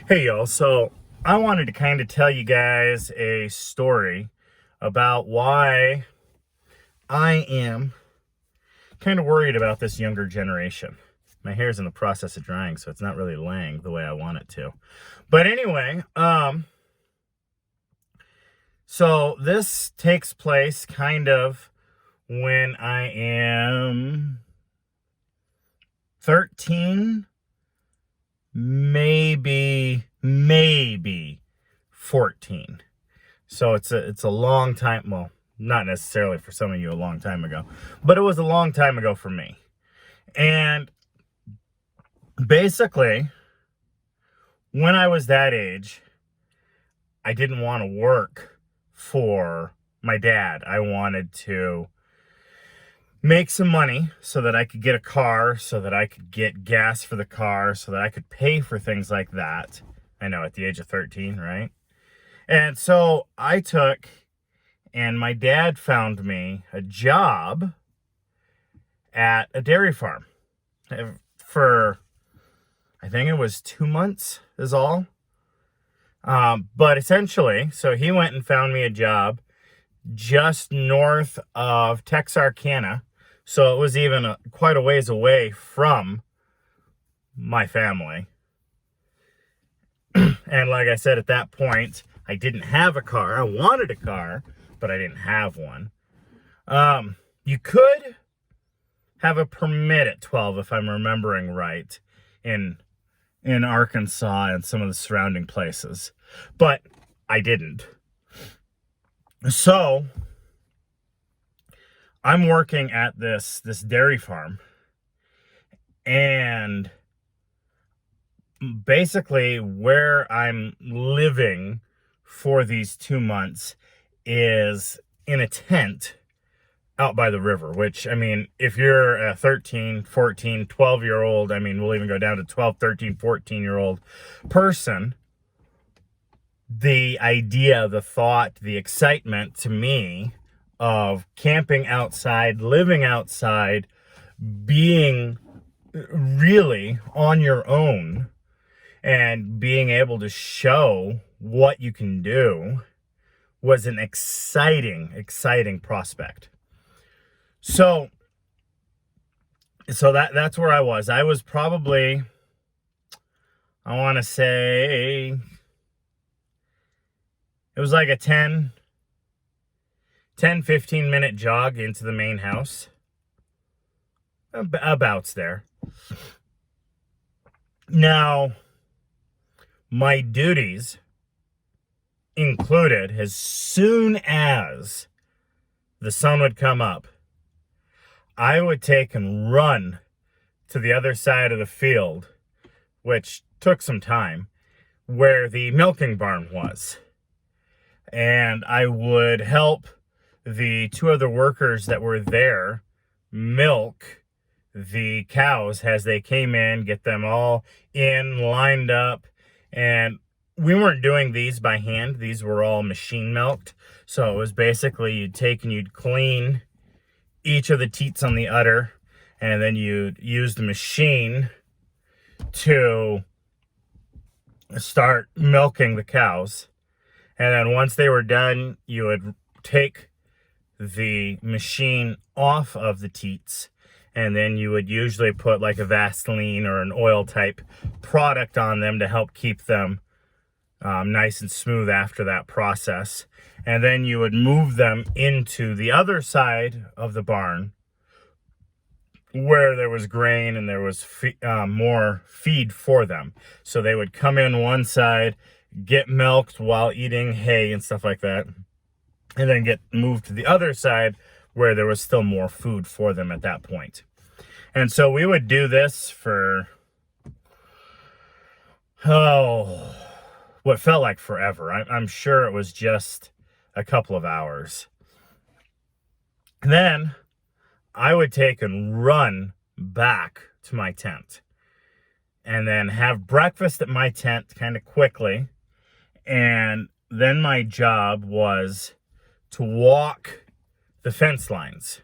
Hey y'all, so I wanted to kind of tell you guys a story about why I am kind of worried about this younger generation. My hair's in the process of drying, so it's not really laying the way I want it to. But anyway, so this takes place kind of when I am 13, maybe 14. So it's a long time. Well, not necessarily for some of you a long time ago, but it was a long time ago for me. And basically, when I was that age, I didn't want to work for my dad. I wanted to make some money so that I could get a car, so that I could get gas for the car, so that I could pay for things like that. I know, at the age of 13, right? And so I took, and my dad found me a job at a dairy farm for, I think it was 2 months is all. But essentially, so he went and found me a job just north of Texarkana. So it was even quite a ways away from my family. And like I said, at that point, I didn't have a car. I wanted a car, but I didn't have one. You could have a permit at 12, if I'm remembering right, in Arkansas and some of the surrounding places, but I didn't. So I'm working at this dairy farm, and basically where I'm living for these 2 months is in a tent out by the river, which, I mean, if you're a 13, 14, 12-year-old, I mean, we'll even go down to 12, 13, 14-year-old person, the idea, the thought, the excitement to me of camping outside, living outside, being really on your own, and being able to show what you can do was an exciting prospect. So that's where I was. I was probably, I want to say, it was like a 15 minute jog into the main house. Abouts there. Now, my duties included, as soon as the sun would come up, I would take and run to the other side of the field, which took some time, where the milking barn was. And I would help the two other workers that were there milk the cows as they came in, get them all in, lined up. And we weren't doing these by hand. These were all machine milked. So it was basically you'd take and you'd clean each of the teats on the udder, and then you'd use the machine to start milking the cows. And then once they were done, you would take the machine off of the teats, and then you would usually put like a Vaseline or an oil type product on them to help keep them nice and smooth after that process. And then you would move them into the other side of the barn where there was grain and there was more feed for them. So they would come in one side, get milked while eating hay and stuff like that, and then get moved to the other side where there was still more food for them at that point. And so we would do this for, what felt like forever. I'm sure it was just a couple of hours. And then I would take and run back to my tent and then have breakfast at my tent kind of quickly. And then my job was to walk the fence lines.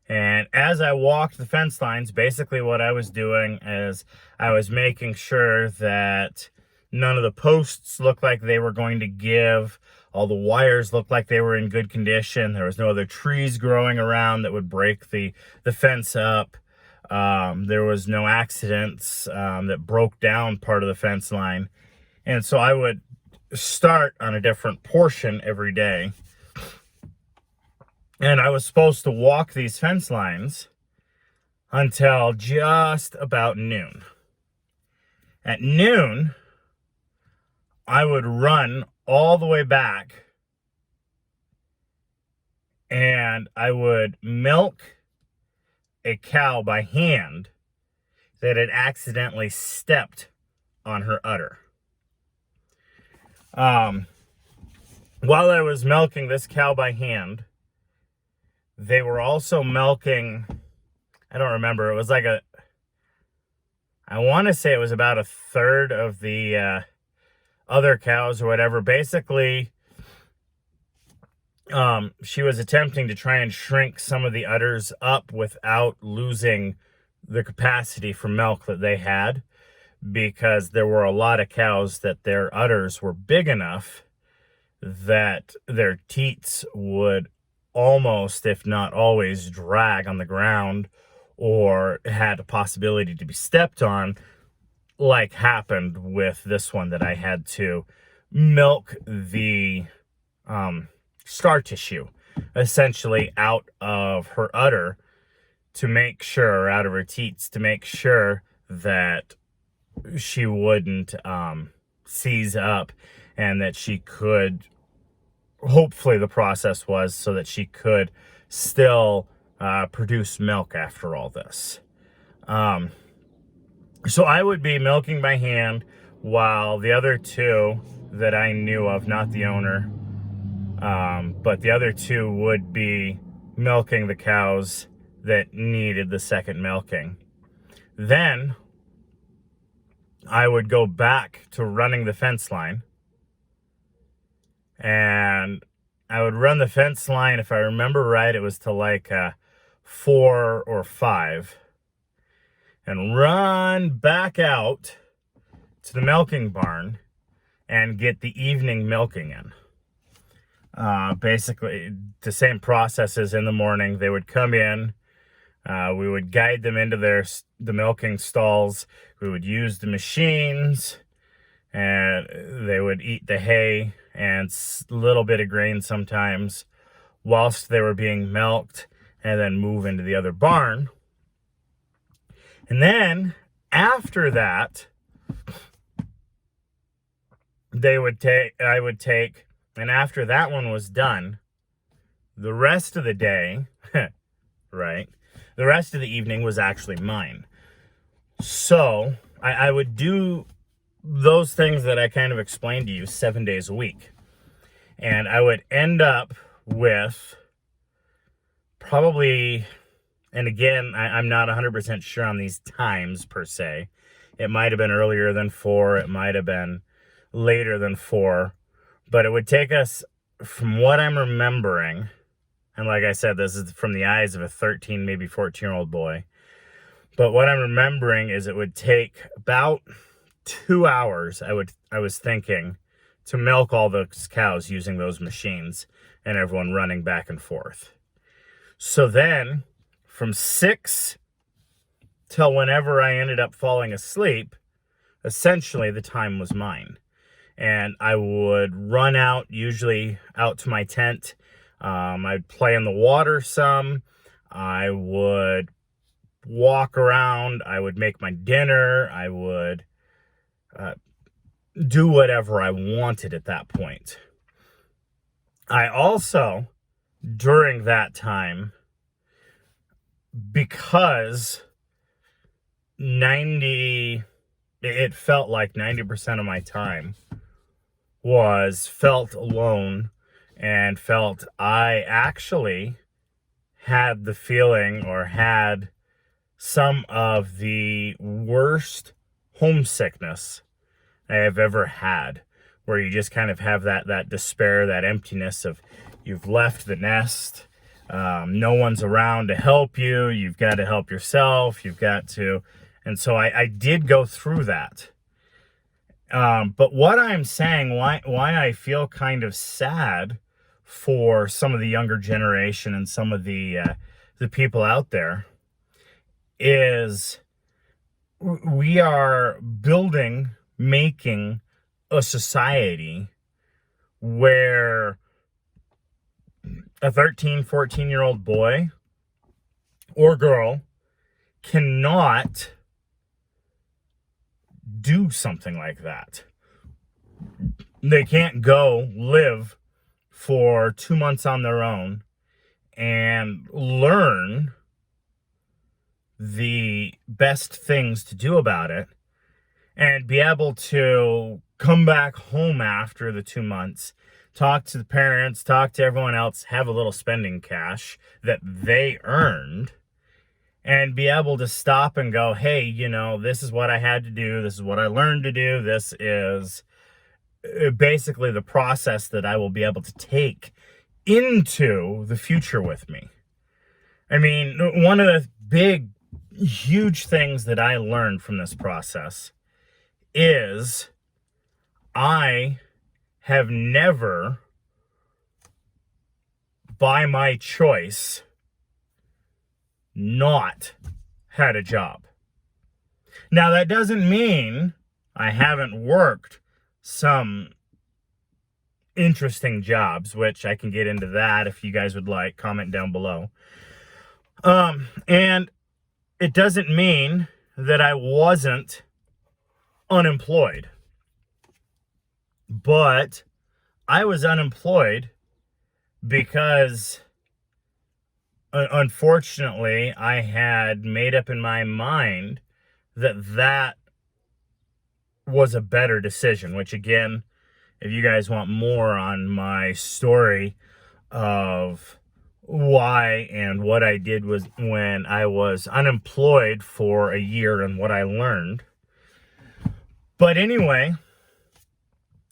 And as I walked the fence lines, basically what I was doing is I was making sure that None of the posts looked like they were going to give. All the wires looked like they were in good condition. There was no other trees growing around that would break the fence up. There was no accidents that broke down part of the fence line. And so I would start on a different portion every day. And I was supposed to walk these fence lines until just about noon. At noon, I would run all the way back and I would milk a cow by hand that had accidentally stepped on her udder. While I was milking this cow by hand, they were also milking, I don't remember, it was like I want to say it was about a third of the other cows or whatever. Basically, she was attempting to try and shrink some of the udders up without losing the capacity for milk that they had, because there were a lot of cows that their udders were big enough that their teats would almost, if not always, drag on the ground or had a possibility to be stepped on, like happened with this one that I had to milk the scar tissue essentially out of her udder to make sure, out of her teats, to make sure that she wouldn't seize up, and that she could, hopefully the process was so that she could still produce milk after all this. So I would be milking by hand while the other two that I knew of, not the owner, but the other two would be milking the cows that needed the second milking. Then I would go back to running the fence line, and I would run the fence line, if I remember right, it was to like 4 or 5, and run back out to the milking barn and get the evening milking in. Basically, the same process as in the morning. They would come in, we would guide them into the milking stalls, we would use the machines, and they would eat the hay and a little bit of grain sometimes whilst they were being milked, and then move into the other barn. And then after that, I would take, and after that one was done, the rest of the day, right, the rest of the evening was actually mine. So I would do those things that I kind of explained to you 7 days a week. And I would end up with probably, and again, I'm not 100% sure on these times per se. It might have been earlier than 4. It might have been later than 4. But it would take us, from what I'm remembering, and like I said, this is from the eyes of a 13, maybe 14-year-old boy. But what I'm remembering is it would take about 2 hours, I was thinking, to milk all those cows using those machines and everyone running back and forth. So then, from 6 till whenever I ended up falling asleep, essentially the time was mine. And I would run out, usually out to my tent. I'd play in the water some. I would walk around. I would make my dinner. I would do whatever I wanted at that point. I also, during that time, because it felt like 90% of my time was felt alone, and felt I actually had the feeling, or had some of the worst homesickness I have ever had, where you just kind of have that despair, that emptiness of you've left the nest, no one's around to help you, you've got to help yourself, and so I did go through that. But what I'm saying, why I feel kind of sad for some of the younger generation and some of the people out there is we are making a society where a 13, 14-year-old boy or girl cannot do something like that. They can't go live for 2 months on their own and learn the best things to do about it and be able to come back home after the 2 months, talk to the parents, talk to everyone else, have a little spending cash that they earned, and be able to stop and go, hey, this is what I had to do. This is what I learned to do. This is basically the process that I will be able to take into the future with me. I mean, one of the big, huge things that I learned from this process is I have never, by my choice, not had a job. Now, that doesn't mean I haven't worked some interesting jobs, which I can get into that if you guys would like. Comment down below. And it doesn't mean that I wasn't unemployed, but I was unemployed because unfortunately I had made up in my mind that was a better decision, which again, if you guys want more on my story of why and what I did was when I was unemployed for a year and what I learned. But anyway,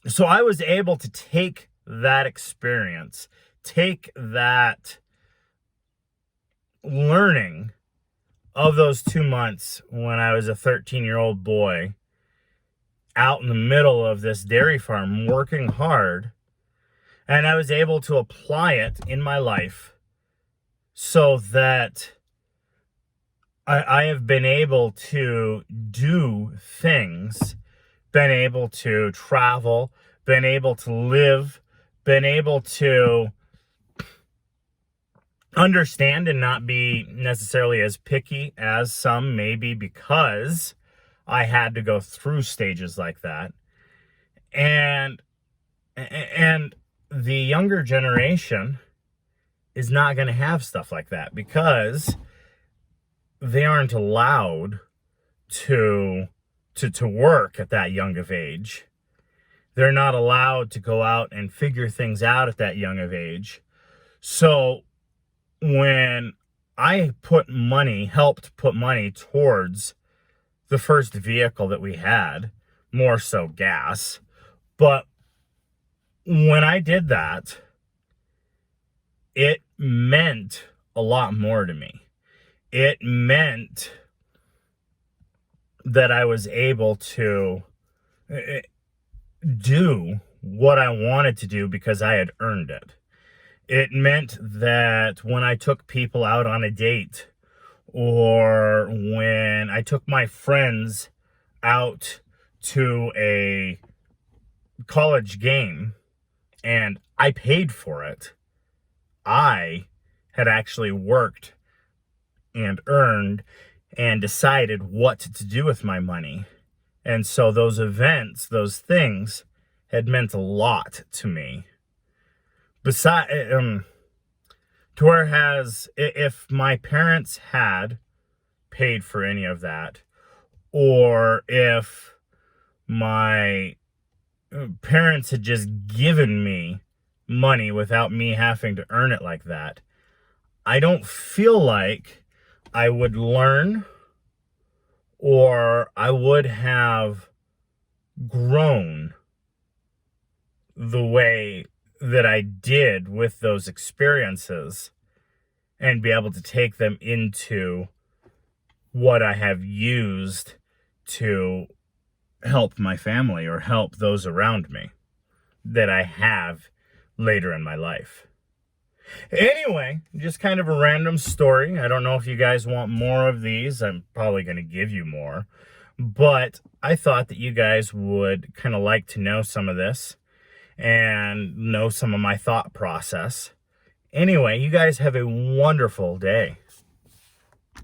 so I was able to take that experience, take that learning of those 2 months when I was a 13-year-old boy out in the middle of this dairy farm working hard, and I was able to apply it in my life so that I have been able to do things, been able to travel, been able to live, been able to understand and not be necessarily as picky as some, maybe because I had to go through stages like that. And the younger generation is not going to have stuff like that because they aren't allowed to work at that young of age. They're not allowed to go out and figure things out at that young of age. So when I helped put money towards the first vehicle that we had, more so gas, but when I did that, it meant a lot more to me. It meant that I was able to do what I wanted to do because I had earned it. It meant that when I took people out on a date, or when I took my friends out to a college game and I paid for it, I had actually worked and earned and decided what to do with my money. And so those events, those things had meant a lot to me. Besides, to whereas if my parents had paid for any of that, or if my parents had just given me money without me having to earn it like that, I don't feel like I would learn or I would have grown the way that I did with those experiences and be able to take them into what I have used to help my family or help those around me that I have later in my life. Anyway, just kind of a random story. I don't know if you guys want more of these. I'm probably going to give you more. But I thought that you guys would kind of like to know some of this and know some of my thought process. Anyway, you guys have a wonderful day.